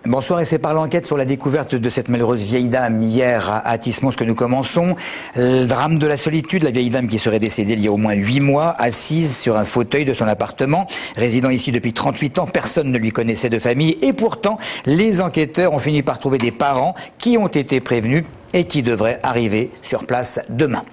Bonsoir, et c'est par l'enquête sur la découverte de cette malheureuse vieille dame hier à Tismons que nous commençons. Le drame de la solitude, la vieille dame qui serait décédée il y a au moins 8 mois, assise sur un fauteuil de son appartement. Résidant ici depuis 38 ans, personne ne lui connaissait de famille et pourtant, les enquêteurs ont fini par trouver des parents qui ont été prévenus et qui devraient arriver sur place demain.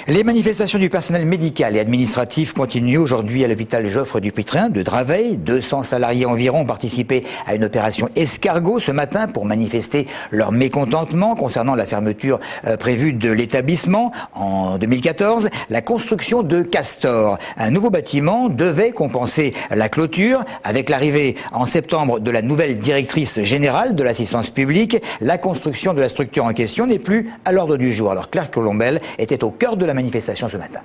Les manifestations du personnel médical et administratif continuent aujourd'hui à l'hôpital Joffre du Pitrin de Draveil. 200 salariés environ ont participé à une opération escargot ce matin pour manifester leur mécontentement concernant la fermeture prévue de l'établissement en 2014. La construction de Castor, un nouveau bâtiment, devait compenser la clôture. Avec l'arrivée en septembre de la nouvelle directrice générale de l'assistance publique, la construction de la structure en question n'est plus à l'ordre du jour. Alors Claire Colombel était au cœur de la manifestation ce matin.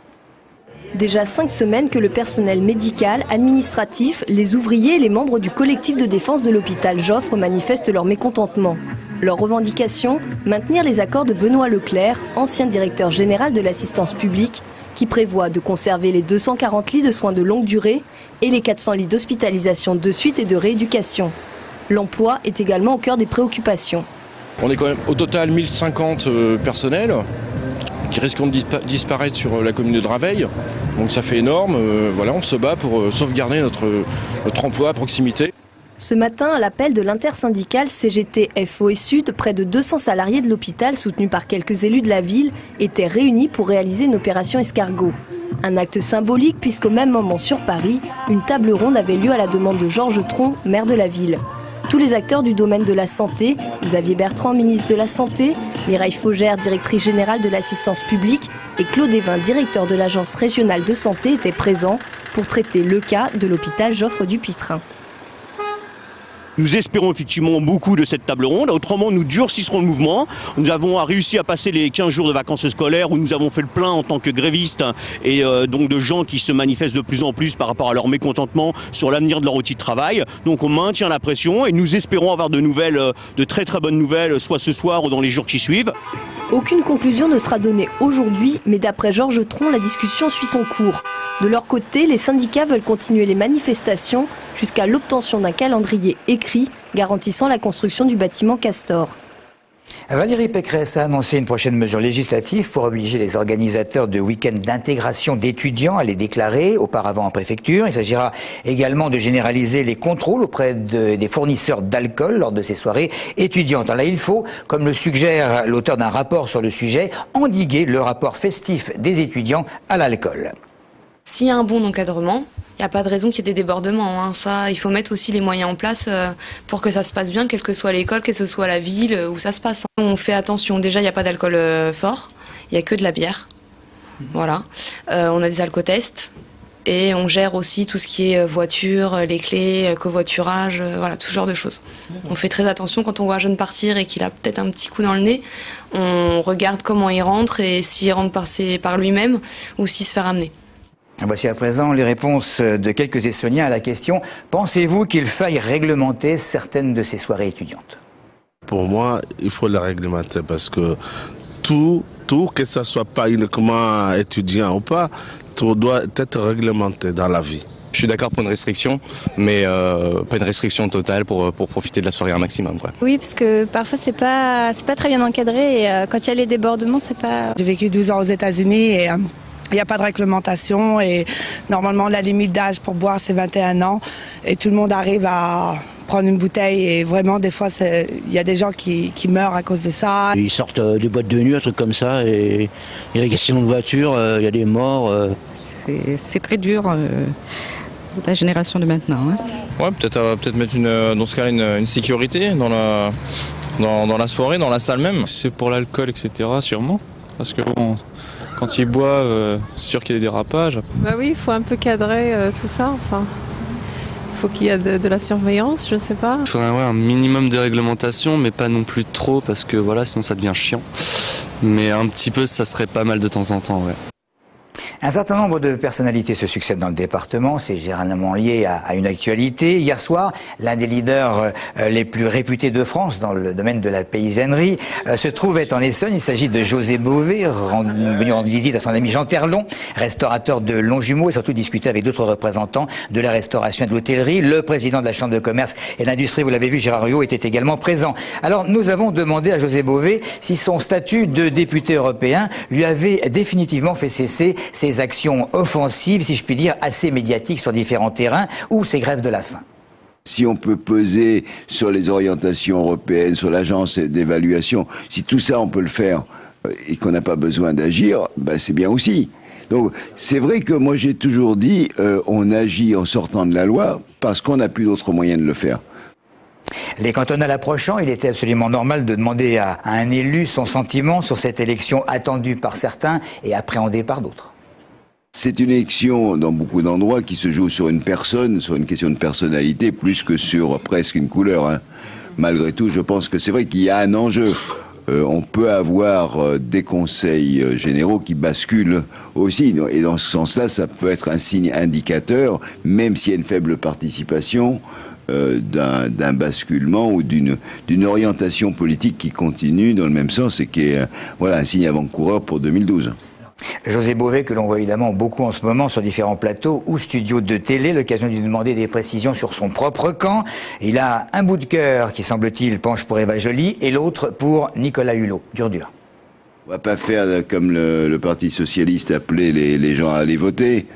Déjà 5 semaines que le personnel médical, administratif, les ouvriers et les membres du collectif de défense de l'hôpital Joffre manifestent leur mécontentement. Leur revendication, maintenir les accords de Benoît Leclerc, ancien directeur général de l'assistance publique, qui prévoit de conserver les 240 lits de soins de longue durée et les 400 lits d'hospitalisation de suite et de rééducation. L'emploi est également au cœur des préoccupations. On est quand même au total 1050 personnels qui risquent de disparaître sur la commune de Draveil. Donc ça fait énorme. Voilà, on se bat pour sauvegarder notre emploi à proximité. Ce matin, à l'appel de l'intersyndicale CGT FO et Sud, près de 200 salariés de l'hôpital, soutenus par quelques élus de la ville, étaient réunis pour réaliser une opération escargot. Un acte symbolique puisqu'au même moment sur Paris, une table ronde avait lieu à la demande de Georges Tron, maire de la ville. Tous les acteurs du domaine de la santé, Xavier Bertrand, ministre de la Santé, Mireille Faugère, directrice générale de l'assistance publique et Claude Evin, directeur de l'agence régionale de santé, étaient présents pour traiter le cas de l'hôpital Joffre du Pitrin. Nous espérons effectivement beaucoup de cette table ronde, autrement nous durcirons le mouvement. Nous avons réussi à passer les 15 jours de vacances scolaires où nous avons fait le plein en tant que grévistes et donc de gens qui se manifestent de plus en plus par rapport à leur mécontentement sur l'avenir de leur outil de travail. Donc on maintient la pression et nous espérons avoir de nouvelles, de très très bonnes nouvelles, soit ce soir ou dans les jours qui suivent. Aucune conclusion ne sera donnée aujourd'hui, mais d'après Georges Tron, la discussion suit son cours. De leur côté, les syndicats veulent continuer les manifestations jusqu'à l'obtention d'un calendrier écrit garantissant la construction du bâtiment Castor. Valérie Pécresse a annoncé une prochaine mesure législative pour obliger les organisateurs de week-ends d'intégration d'étudiants à les déclarer auparavant en préfecture. Il s'agira également de généraliser les contrôles auprès des fournisseurs d'alcool lors de ces soirées étudiantes. Alors là, il faut, comme le suggère l'auteur d'un rapport sur le sujet, endiguer le rapport festif des étudiants à l'alcool. S'il y a un bon encadrement, il n'y a pas de raison qu'il y ait des débordements. Hein. Ça, il faut mettre aussi les moyens en place pour que ça se passe bien, quelle que soit l'école, que ce soit la ville où ça se passe. On fait attention. Déjà, il n'y a pas d'alcool fort, il n'y a que de la bière. Voilà. On a des alcotests et on gère aussi tout ce qui est voiture, les clés, covoiturage, voilà, tout ce genre de choses. On fait très attention quand on voit un jeune partir et qu'il a peut-être un petit coup dans le nez. On regarde comment il rentre et s'il rentre par lui-même ou s'il se fait ramener. Voici à présent les réponses de quelques Essonniens à la question « Pensez-vous qu'il faille réglementer certaines de ces soirées étudiantes ?» Pour moi, il faut la réglementer parce que tout, que ce soit pas uniquement étudiant ou pas, tout doit être réglementé dans la vie. Je suis d'accord pour une restriction, mais pas une restriction totale pour profiter de la soirée un maximum, quoi. Oui, parce que parfois c'est pas très bien encadré et quand il y a les débordements, c'est pas... J'ai vécu 12 ans aux États-Unis et il n'y a pas de réglementation et normalement la limite d'âge pour boire c'est 21 ans et tout le monde arrive à prendre une bouteille et vraiment des fois il y a des gens qui meurent à cause de ça. Ils sortent des boîtes de nuit, un truc comme ça et il y a des questions de voiture, il y a des morts. C'est très dur. La génération de maintenant. Hein. Ouais, peut-être mettre dans ce cas une sécurité dans la soirée, dans la salle même. Si c'est pour l'alcool, etc., sûrement. Parce que bon, quand ils boivent, c'est sûr qu'il y a des dérapages. Bah oui, il faut un peu cadrer tout ça. Enfin, il faut qu'il y ait de la surveillance, je ne sais pas. Il faudrait un minimum de réglementation, mais pas non plus trop, parce que voilà, sinon ça devient chiant. Mais un petit peu, ça serait pas mal de temps en temps, ouais. Un certain nombre de personnalités se succèdent dans le département, c'est généralement lié à une actualité. Hier soir, l'un des leaders les plus réputés de France dans le domaine de la paysannerie se trouvait en Essonne. Il s'agit de José Bové, venu rendre visite à son ami Jean Terlon, restaurateur de Longjumeau, et surtout discuter avec d'autres représentants de la restauration et de l'hôtellerie. Le président de la Chambre de commerce et d'industrie, vous l'avez vu, Gérard Huyot, était également présent. Alors nous avons demandé à José Bové si son statut de député européen lui avait définitivement fait cesser ses actions offensives, si je puis dire, assez médiatiques sur différents terrains, ou ses grèves de la faim. Si on peut peser sur les orientations européennes, sur l'agence d'évaluation, si tout ça on peut le faire et qu'on n'a pas besoin d'agir, ben c'est bien aussi. Donc c'est vrai que moi j'ai toujours dit on agit en sortant de la loi parce qu'on n'a plus d'autres moyens de le faire. Les cantonales approchant, il était absolument normal de demander à un élu son sentiment sur cette élection attendue par certains et appréhendée par d'autres. C'est une élection dans beaucoup d'endroits qui se joue sur une personne, sur une question de personnalité, plus que sur presque une couleur, hein. Malgré tout, je pense que c'est vrai qu'il y a un enjeu. On peut avoir des conseils généraux qui basculent aussi. Et dans ce sens-là, ça peut être un signe indicateur, même s'il y a une faible participation, d'un basculement ou d'une orientation politique qui continue dans le même sens et qui est voilà, un signe avant-coureur pour 2012. José Bové, que l'on voit évidemment beaucoup en ce moment sur différents plateaux ou studios de télé, l'occasion de lui demander des précisions sur son propre camp. Il a un bout de cœur qui, semble-t-il, penche pour Eva Joly et l'autre pour Nicolas Hulot. Dur. On va pas faire comme le Parti Socialiste appelait les gens à aller voter.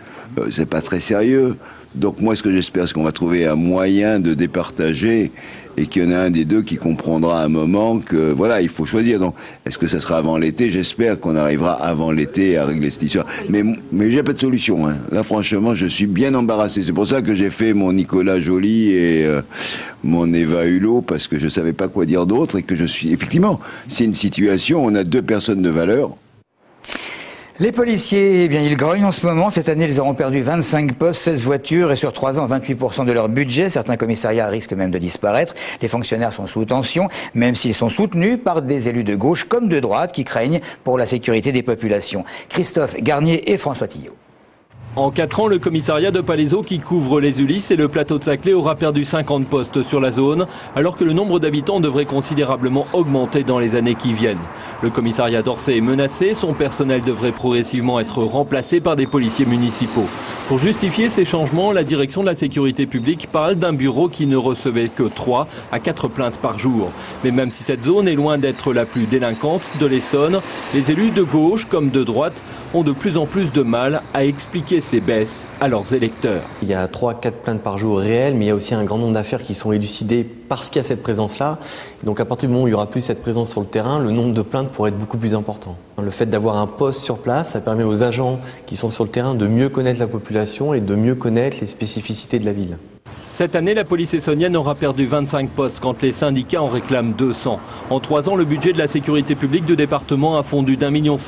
C'est pas très sérieux. Donc moi, ce que j'espère, c'est qu'on va trouver un moyen de départager et qu'il y en a un des deux qui comprendra à un moment que, voilà, il faut choisir. Donc, est-ce que ça sera avant l'été? J'espère qu'on arrivera avant l'été à régler cette histoire. Mais j'ai pas de solution, hein. Là, franchement, je suis bien embarrassé. C'est pour ça que j'ai fait mon Nicolas Joly et mon Eva Hulot, parce que je savais pas quoi dire d'autre et que je suis... Effectivement, c'est une situation, on a deux personnes de valeur. Les policiers, eh bien, ils grognent en ce moment. Cette année, ils auront perdu 25 postes, 16 voitures et sur 3 ans, 28% de leur budget. Certains commissariats risquent même de disparaître. Les fonctionnaires sont sous tension, même s'ils sont soutenus par des élus de gauche comme de droite qui craignent pour la sécurité des populations. Christophe Garnier et François Tillot. En 4 ans, le commissariat de Palaiseau qui couvre les Ulysses et le plateau de Saclay aura perdu 50 postes sur la zone, alors que le nombre d'habitants devrait considérablement augmenter dans les années qui viennent. Le commissariat d'Orsay est menacé, son personnel devrait progressivement être remplacé par des policiers municipaux. Pour justifier ces changements, la direction de la sécurité publique parle d'un bureau qui ne recevait que 3 à 4 plaintes par jour. Mais même si cette zone est loin d'être la plus délinquante de l'Essonne, les élus de gauche comme de droite ont de plus en plus de mal à expliquer ces baisses à leurs électeurs. Il y a 3 à 4 plaintes par jour réelles, mais il y a aussi un grand nombre d'affaires qui sont élucidées parce qu'il y a cette présence-là. Donc à partir du moment où il n'y aura plus cette présence sur le terrain, le nombre de plaintes pourrait être beaucoup plus important. Le fait d'avoir un poste sur place, ça permet aux agents qui sont sur le terrain de mieux connaître la population et de mieux connaître les spécificités de la ville. Cette année, la police essonnienne aura perdu 25 postes quand les syndicats en réclament 200. En 3 ans, le budget de la sécurité publique du département a fondu d'1,5 million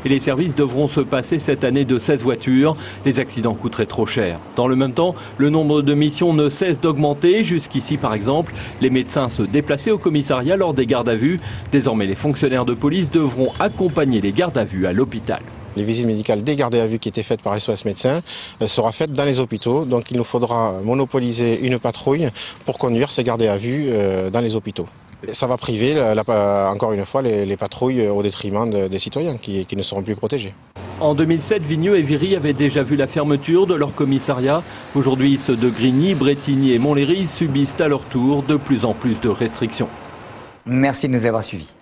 et les services devront se passer cette année de 16 voitures. Les accidents coûteraient trop cher. Dans le même temps, le nombre de missions ne cesse d'augmenter. Jusqu'ici, par exemple, les médecins se déplaçaient au commissariat lors des gardes à vue. Désormais, les fonctionnaires de police devront accompagner les gardes à vue à l'hôpital. Les visites médicales des gardes à vue qui étaient faites par SOS Médecins sera faite dans les hôpitaux. Donc il nous faudra monopoliser une patrouille pour conduire ces gardes à vue dans les hôpitaux. Et ça va priver, encore une fois, les patrouilles au détriment des citoyens qui ne seront plus protégés. En 2007, Vigneux et Viry avaient déjà vu la fermeture de leur commissariat. Aujourd'hui, ceux de Grigny, Brétigny et Montlhéry subissent à leur tour de plus en plus de restrictions. Merci de nous avoir suivis.